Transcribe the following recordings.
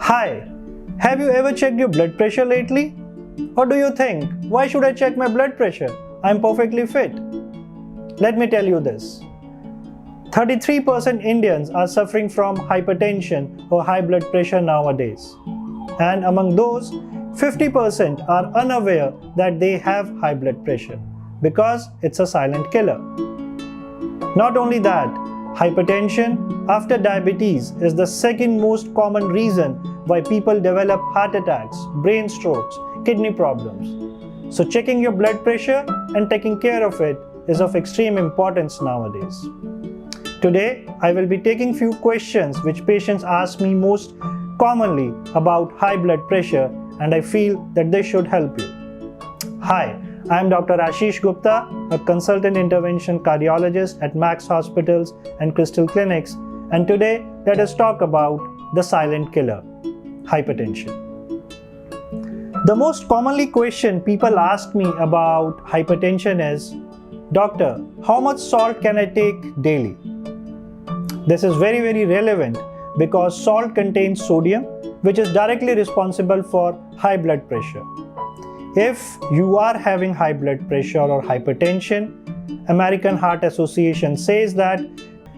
Hi, have you ever checked your blood pressure lately? Or do you think, why should I check my blood pressure? I'm perfectly fit. Let me tell you this. 33% Indians are suffering from hypertension or high blood pressure nowadays. And among those, 50% are unaware that they have high blood pressure because it's a silent killer. Not only that, hypertension after diabetes is the second most common reason why people develop heart attacks, brain strokes, kidney problems. So checking your blood pressure and taking care of it is of extreme importance nowadays. Today, I will be taking few questions which patients ask me most commonly about high blood pressure, and I feel that they should help you. Hi, I am Dr. Ashish Gupta, a consultant intervention cardiologist at Max Hospitals and Crystal Clinics, and today let us talk about the silent killer, hypertension. The most commonly question people ask me about hypertension is, Doctor, how much salt can I take daily? This is very relevant because salt contains sodium, which is directly responsible for high blood pressure. If you are having high blood pressure or hypertension, American Heart Association says that,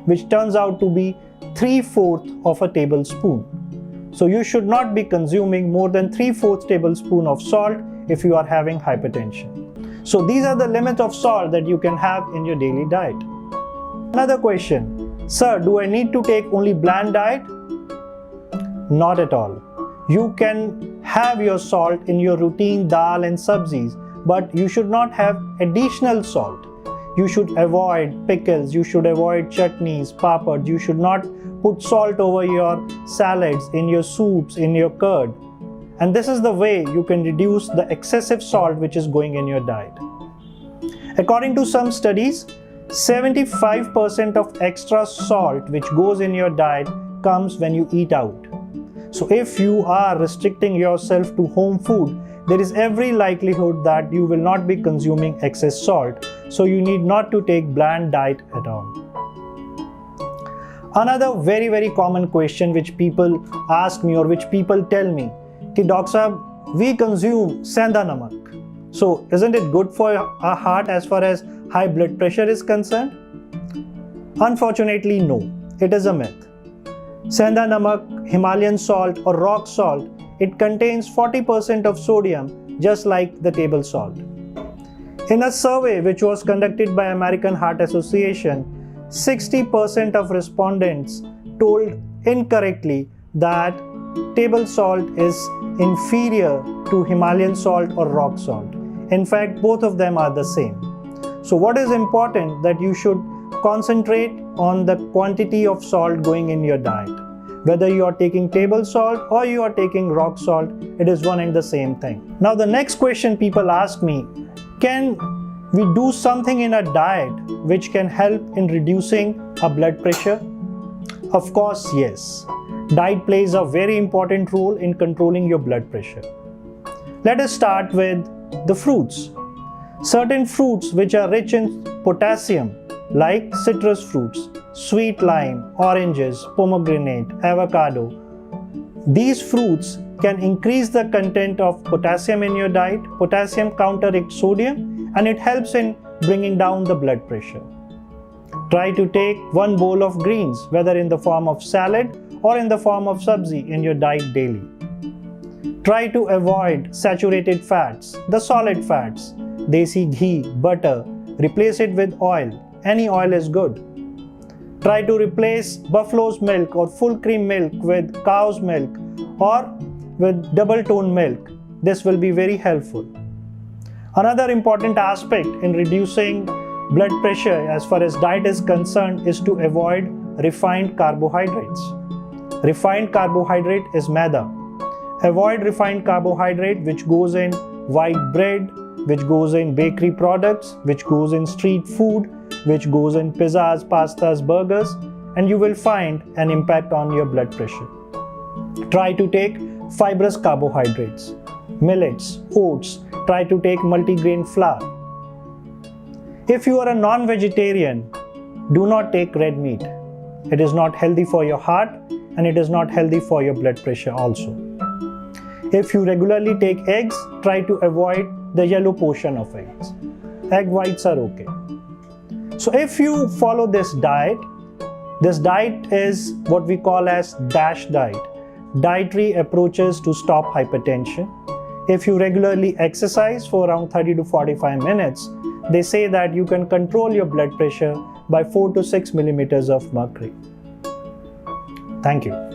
which turns out to be 3/4 of a tablespoon. So you should not be consuming more than 3/4 tablespoon of salt if you are having hypertension. So these are the limits of salt that you can have in your daily diet. Another question, sir, do I need to take only bland diet? Not at all. You can have your salt in your routine dal and sabzis, but you should not have additional salt. You should avoid pickles, you should avoid chutneys, papads, you should not put salt over your salads, in your soups, in your curd. And this is the way you can reduce the excessive salt which is going in your diet. According to some studies, 75% of extra salt which goes in your diet comes when you eat out. So if you are restricting yourself to home food, there is every likelihood that you will not be consuming excess salt. So you need not to take bland diet at all. Another very common question which people ask me or which people tell me, कि Doc Sahab, we consume senda namak. So isn't it good for our heart as far as high blood pressure is concerned? Unfortunately, no. It is a myth. Senda namak, Himalayan salt or rock salt, it contains 40% of sodium just like the table salt. In a survey which was conducted by American Heart Association, 60% of respondents told incorrectly that table salt is inferior to Himalayan salt or rock salt. In fact, both of them are the same. So what is important that you should concentrate on the quantity of salt going in your diet. Whether you are taking table salt or you are taking rock salt, it is one and the same thing. Now the next question people ask me, can we do something in our diet which can help in reducing our blood pressure? Of course, yes. Diet plays a very important role in controlling your blood pressure. Let us start with the fruits. Certain fruits which are rich in potassium, like citrus fruits, sweet lime, oranges, pomegranate, avocado. These fruits can increase the content of potassium in your diet. Potassium counteracts sodium and it helps in bringing down the blood pressure. Try to take 1 bowl of greens, whether in the form of salad or in the form of sabzi in your diet daily. Try to avoid saturated fats, the solid fats, desi ghee, butter. Replace it with oil. Any oil is good. Try to replace buffalo's milk or full cream milk with cow's milk or with double tone milk. This will be very helpful. Another important aspect in reducing blood pressure as far as diet is concerned is to avoid refined carbohydrates. Refined carbohydrate is maida. Avoid refined carbohydrate which goes in white bread, which goes in bakery products, which goes in street food, which goes in pizzas, pastas, burgers, and you will find an impact on your blood pressure. Try to take fibrous carbohydrates, millets, oats. Try to take multigrain flour. If you are a non-vegetarian, do not take red meat. It is not healthy for your heart and it is not healthy for your blood pressure also. If you regularly take eggs, try to avoid the yellow portion of eggs. Egg whites are okay. So if you follow this diet is what we call as DASH diet, dietary approaches to stop hypertension. If you regularly exercise for around 30 to 45 minutes, they say that you can control your blood pressure by 4 to 6 millimeters of mercury. Thank you.